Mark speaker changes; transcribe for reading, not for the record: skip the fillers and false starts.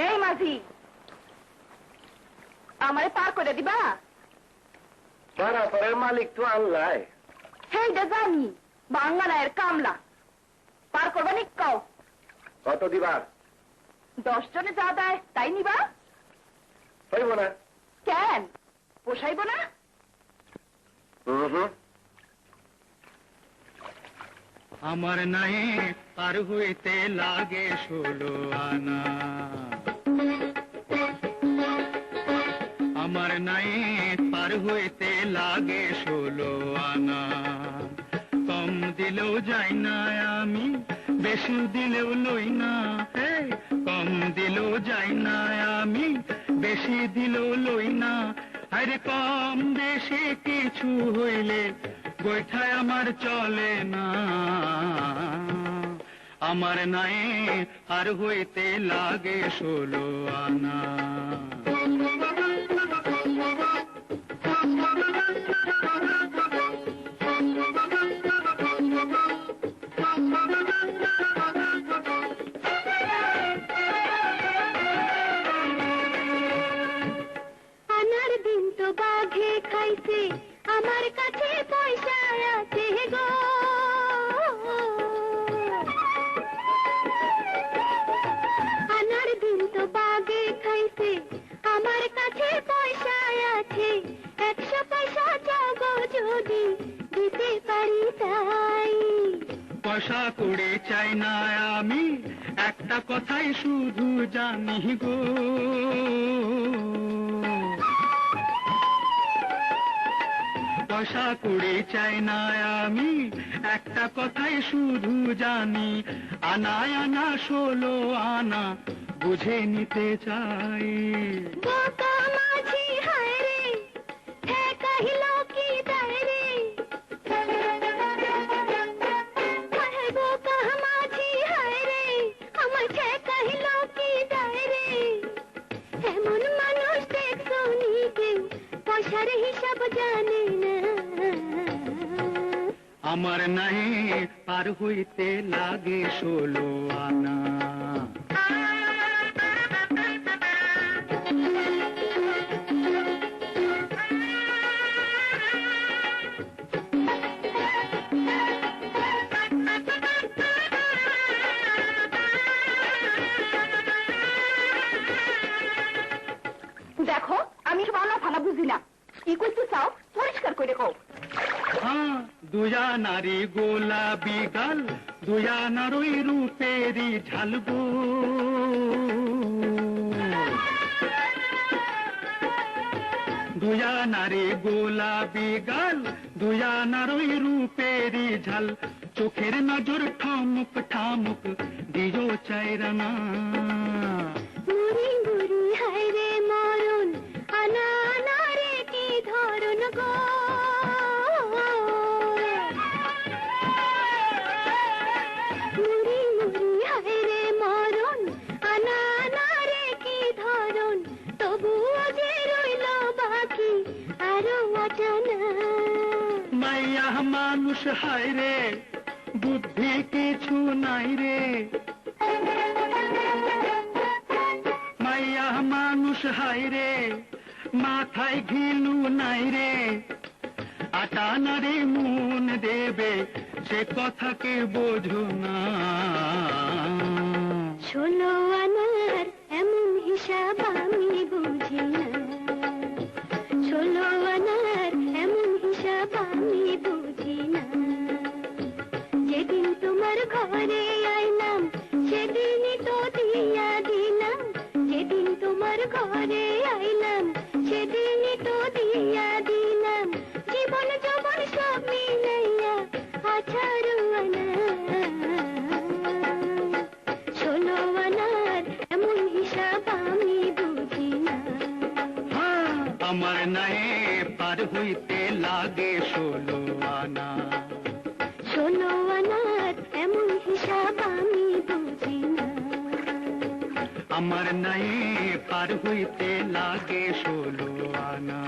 Speaker 1: এই মাঝি, আমারে পার করে দিবা?
Speaker 2: পারাপারের মালিক তো আল্লাহ।
Speaker 1: সেইটা জানি, বাঙ্গালায়ের কামলা। পার করবা নি কও?
Speaker 2: কত দিবা?
Speaker 1: 10 জনে যা দেয় তাই নিবা?
Speaker 2: হইব না।
Speaker 1: কেন পোষাইব না?
Speaker 3: আমার নাই পার হইতে লাগে 16 আনা, আমার নাই পার হইতে লাগে 16 আনা। কম দিলেও যাই না আমি, বেশি দিলেও লই না। কম দিলেও যাই না আমি, বেশি দিলেও লই না। আরে কম বেশি কিছু হইলে বৈঠায় আমার চলে না। আমার নাই আর হইতে লাগে 16 আনা।
Speaker 1: আনার দিন তো বাঘে খাইছে, আমার কাছে পয়সা আছে গো। আনার দিন তো বাঘে খাইছে, আমার কাছে পয়সা আছে। 100 পয়সা চাও গো যদি দিতে পারি তাই।
Speaker 3: পয়সা করে চাই না আমি, একটা কথাই শুধু জানি গো। পয়সা করে চাই না আমি, একটা কথাই শুধু জানি। আনায় আনা 16 আনা বুঝে নিতে চাই।
Speaker 1: বোকা মাঝি হায় রে, কহিল কি দেয় রে। বোকা মাঝি হায় রে, আমার কহিল কি দেয় রে। এমন মানুষ দেখছো নি কেউ, পয়সার হিসাব জানে না।
Speaker 3: আমার নাই পার হইতে লাগে 16 আনা।
Speaker 1: দেখো আমি সব আনা ফানা বুঝি না, কি করতে চাও পরিষ্কার করে কও।
Speaker 3: হ্যাঁ, দুয়া নারী গোলাপি গাল, দুয়া নারই রূপেরি ঝালবো। দুয়া নারী গোলাপি গাল, দুয়া নারই রূপেরি ঝাল। চোখের নজর ঠামুক ঠামুক দিও চাইরানা।
Speaker 1: মুড়ি মুড়ি হায় রে মরণ, আনা আনা রে কি ধরন গো। মুড়ি মুড়ি হায় রে মরণ, আনা আনা রে কি ধরন। তবুও যে রইল বাকি আরো অজানা।
Speaker 3: মাইয়া মানুষ হায় রে, বুদ্ধি কিছু নাই রে। মাইয়া মানুষ হায় রে, মাথায় ঘিলু নাই রে। আটা নারে মন দেবে, সে কথাকে বোঝো না।
Speaker 1: 16 আনার এমন হিসাব আমি বুঝি না। 16 আনার এমন হিসাব আমি বুঝি না। যেদিন তোমার ঘরে আইলাম, সেদিনই তো দিয়া দিলাম। যেদিন তোমার ঘরে আইলাম, সেদিনই তো দিয়া দিলাম। জীবন যৌবন সব মিলাইয়া 18 আনা। 16 আনার এমন হিসাব আমি বুঝি না।
Speaker 3: আমার নাই পার হইতে লাগে 16 আনা।
Speaker 1: 16 আনার এমন হিসাব আমি বুঝি না।
Speaker 3: আমার নাই পার হইতে লাগে 16 আনা।